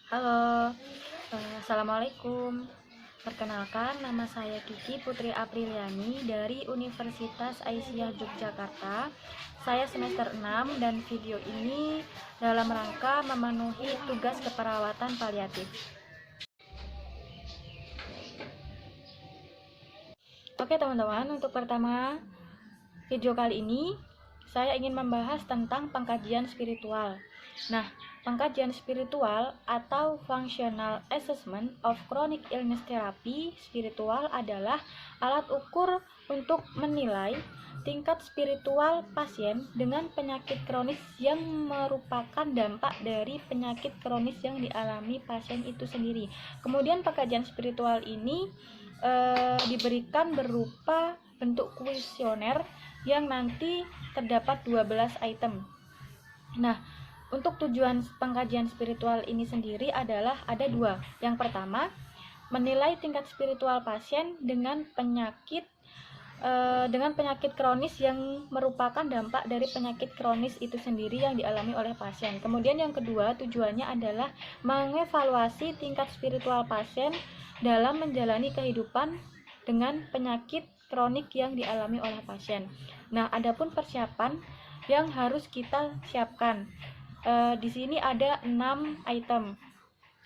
Halo, Assalamualaikum. Perkenalkan, nama saya Kiki Putri Apriliani dari Universitas Aisyah Yogyakarta. Saya semester 6 dan video ini dalam rangka memenuhi tugas keperawatan paliatif. Oke teman-teman, untuk pertama video kali ini saya ingin membahas tentang pengkajian spiritual. Nah, pengkajian spiritual atau Functional Assessment of Chronic Illness Therapy spiritual adalah alat ukur untuk menilai tingkat spiritual pasien dengan penyakit kronis yang merupakan dampak dari penyakit kronis yang dialami pasien itu sendiri. Kemudian pengkajian spiritual ini diberikan berupa bentuk kuesioner yang nanti terdapat 12 item. Nah, untuk tujuan pengkajian spiritual ini sendiri adalah ada dua. Yang pertama, menilai tingkat spiritual pasien dengan penyakit kronis yang merupakan dampak dari penyakit kronis itu sendiri yang dialami oleh pasien. Kemudian yang kedua, tujuannya adalah mengevaluasi tingkat spiritual pasien dalam menjalani kehidupan dengan penyakit kronik yang dialami oleh pasien. Nah, adapun persiapan yang harus kita siapkan. Di sini ada 6 item.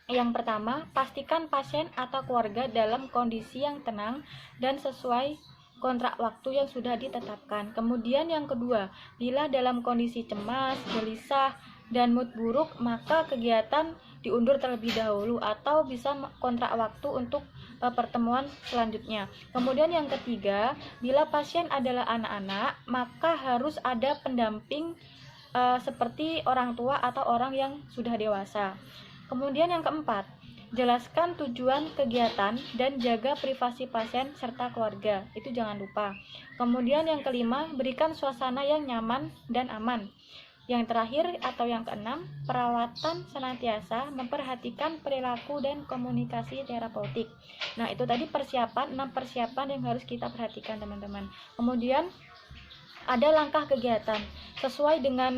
Yang pertama, pastikan pasien atau keluarga dalam kondisi yang tenang dan sesuai kontrak waktu yang sudah ditetapkan. Kemudian yang kedua, bila dalam kondisi cemas, gelisah, dan mood buruk, maka kegiatan diundur terlebih dahulu atau bisa kontrak waktu untuk pertemuan selanjutnya. Kemudian yang ketiga, bila pasien adalah anak-anak, maka harus ada pendamping seperti orang tua atau orang yang sudah dewasa. Kemudian yang keempat, jelaskan tujuan kegiatan dan jaga privasi pasien serta keluarga. Itu jangan lupa. Kemudian yang kelima, berikan suasana yang nyaman dan aman. Yang terakhir atau yang keenam, perawatan senantiasa memperhatikan perilaku dan komunikasi terapeutik. Nah, itu tadi persiapan, 6 persiapan yang harus kita perhatikan teman-teman. Kemudian ada langkah kegiatan. Sesuai dengan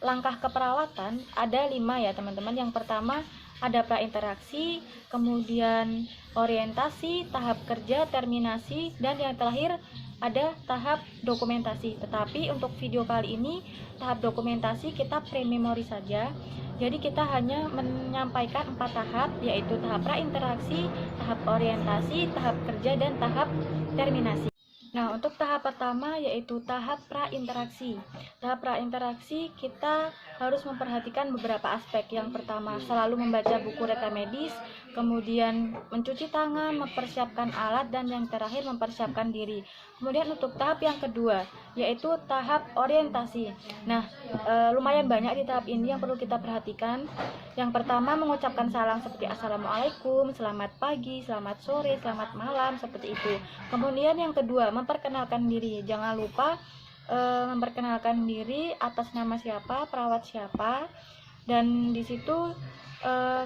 langkah keperawatan ada 5 ya teman-teman. Yang pertama ada prainteraksi, kemudian orientasi, tahap kerja, terminasi, dan yang terakhir ada tahap dokumentasi. Tetapi untuk video kali ini tahap dokumentasi kita pre-memori saja. Jadi kita hanya menyampaikan 4 tahap, yaitu tahap prainteraksi, tahap orientasi, tahap kerja, dan tahap terminasi. Nah, untuk tahap pertama yaitu tahap prainteraksi. Tahap prainteraksi kita harus memperhatikan beberapa aspek. Yang pertama, selalu membaca buku rekam medis, kemudian mencuci tangan, mempersiapkan alat, dan yang terakhir mempersiapkan diri. Kemudian untuk tahap yang kedua yaitu tahap orientasi. Nah, lumayan banyak di tahap ini yang perlu kita perhatikan. Yang pertama, mengucapkan salam seperti Assalamualaikum, selamat pagi, selamat sore, selamat malam, seperti itu. Kemudian yang kedua, memperkenalkan diri. Jangan lupa memperkenalkan diri atas nama siapa, perawat siapa, dan di situ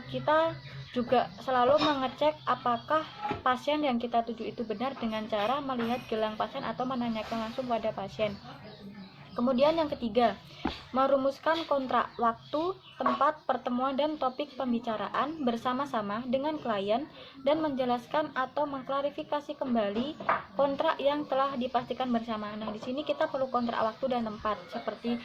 kita juga selalu mengecek apakah pasien yang kita tuju itu benar dengan cara melihat gelang pasien atau menanyakan langsung pada pasien. Kemudian yang ketiga, merumuskan kontrak waktu, tempat pertemuan, dan topik pembicaraan bersama-sama dengan klien dan menjelaskan atau mengklarifikasi kembali kontrak yang telah dipastikan bersama. Nah, di sini kita perlu kontrak waktu dan tempat seperti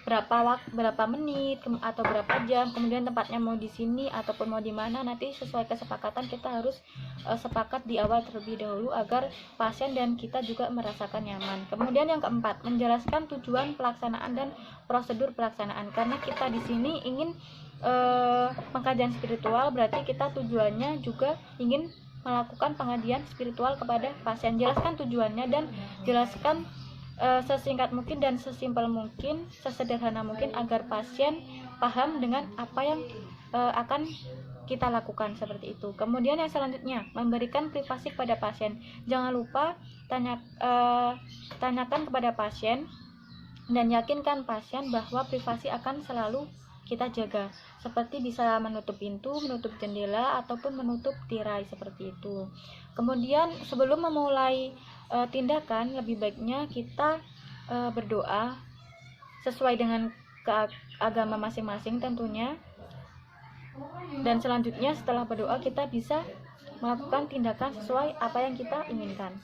berapa menit atau berapa jam, kemudian tempatnya mau di sini ataupun mau di mana, nanti sesuai kesepakatan kita harus sepakat di awal terlebih dahulu agar pasien dan kita juga merasakan nyaman. Kemudian yang keempat, menjelaskan tujuan pelaksanaan dan prosedur pelaksanaan. Karena kita di sini ingin pengkajian spiritual, berarti kita tujuannya juga ingin melakukan pengkajian spiritual kepada pasien. Jelaskan tujuannya dan jelaskan sesingkat mungkin dan sesimpel mungkin, sesederhana mungkin agar pasien paham dengan apa yang akan kita lakukan, seperti itu. Kemudian yang selanjutnya, memberikan privasi kepada pasien. Jangan lupa tanyakan kepada pasien dan yakinkan pasien bahwa privasi akan selalu kita jaga, seperti bisa menutup pintu, menutup jendela, ataupun menutup tirai, seperti itu. Kemudian sebelum memulai tindakan, lebih baiknya kita berdoa sesuai dengan agama masing-masing tentunya. Dan selanjutnya setelah berdoa kita bisa melakukan tindakan sesuai apa yang kita inginkan.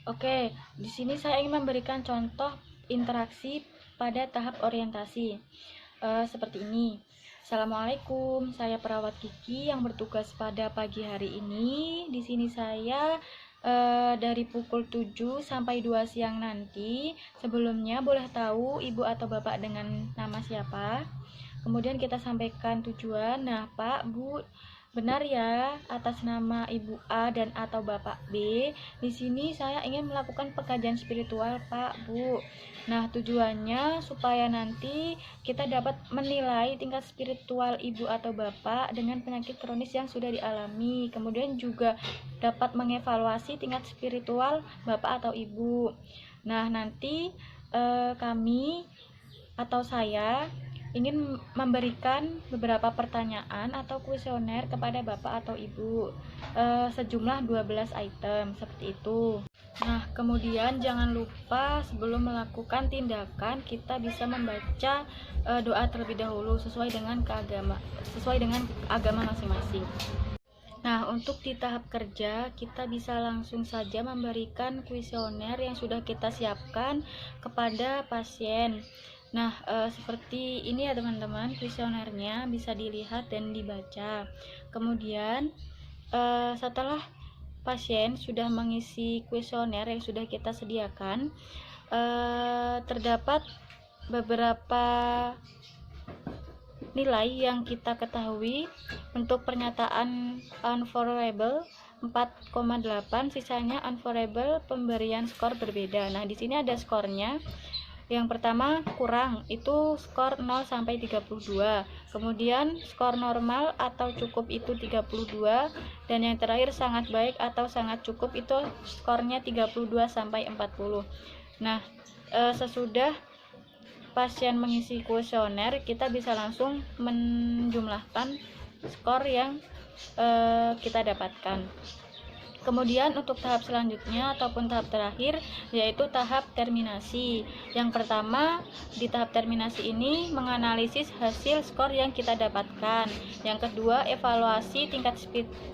Oke, di sini saya ingin memberikan contoh interaksi pada tahap orientasi. Seperti ini. Assalamualaikum, saya perawat Kiki yang bertugas pada pagi hari ini. Di sini saya dari pukul 7 sampai 2 siang nanti. Sebelumnya boleh tahu ibu atau bapak dengan nama siapa? Kemudian kita sampaikan tujuan. Nah, Pak, Bu, benar ya atas nama Ibu A dan atau Bapak B. Di sini saya ingin melakukan pengkajian spiritual, Pak, Bu. Nah, tujuannya supaya nanti kita dapat menilai tingkat spiritual Ibu atau Bapak dengan penyakit kronis yang sudah dialami. Kemudian juga dapat mengevaluasi tingkat spiritual Bapak atau Ibu. Nah, nanti kami atau saya ingin memberikan beberapa pertanyaan atau kuesioner kepada Bapak atau Ibu, sejumlah 12 item seperti itu. Nah, kemudian jangan lupa sebelum melakukan tindakan kita bisa membaca doa terlebih dahulu sesuai dengan agama masing-masing. Nah, untuk di tahap kerja kita bisa langsung saja memberikan kuesioner yang sudah kita siapkan kepada pasien. Nah, seperti ini ya teman-teman, kuesionernya bisa dilihat dan dibaca. Kemudian setelah pasien sudah mengisi kuesioner yang sudah kita sediakan, terdapat beberapa nilai yang kita ketahui. Untuk pernyataan unfavorable 4,8, sisanya unfavorable, pemberian skor berbeda. Nah, di sini ada skornya. Yang pertama kurang, itu skor 0 sampai 32. Kemudian skor normal atau cukup itu 32, dan yang terakhir sangat baik atau sangat cukup itu skornya 32 sampai 40. Nah, sesudah pasien mengisi kuesioner, kita bisa langsung menjumlahkan skor yang kita dapatkan. Kemudian untuk tahap selanjutnya ataupun tahap terakhir yaitu tahap terminasi. Yang pertama di tahap terminasi ini menganalisis hasil skor yang kita dapatkan. Yang kedua evaluasi tingkat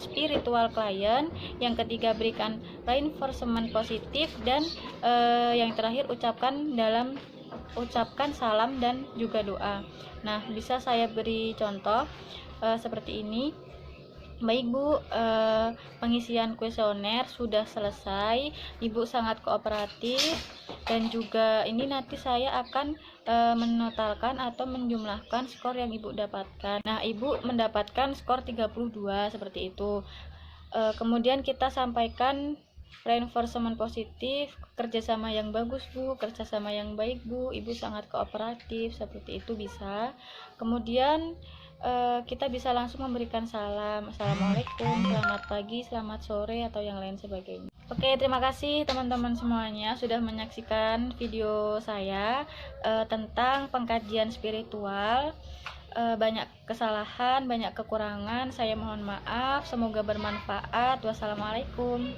spiritual klien. Yang ketiga berikan reinforcement positif, dan yang terakhir ucapkan salam dan juga doa. Nah, bisa saya beri contoh seperti ini. Baik Bu, pengisian kuesioner sudah selesai. Ibu sangat kooperatif, dan juga ini nanti saya akan menotalkan atau menjumlahkan skor yang Ibu dapatkan. Nah, Ibu mendapatkan skor 32 seperti itu. Kemudian kita sampaikan reinforcement positif, kerjasama yang bagus Bu, kerjasama yang baik Bu, Ibu sangat kooperatif, seperti itu bisa. Kemudian kita bisa langsung memberikan salam, assalamualaikum, selamat pagi, selamat sore, atau yang lain sebagainya. Oke, terima kasih teman-teman semuanya sudah menyaksikan video saya tentang pengkajian spiritual. Banyak kesalahan, banyak kekurangan, saya mohon maaf, semoga bermanfaat. Wassalamualaikum.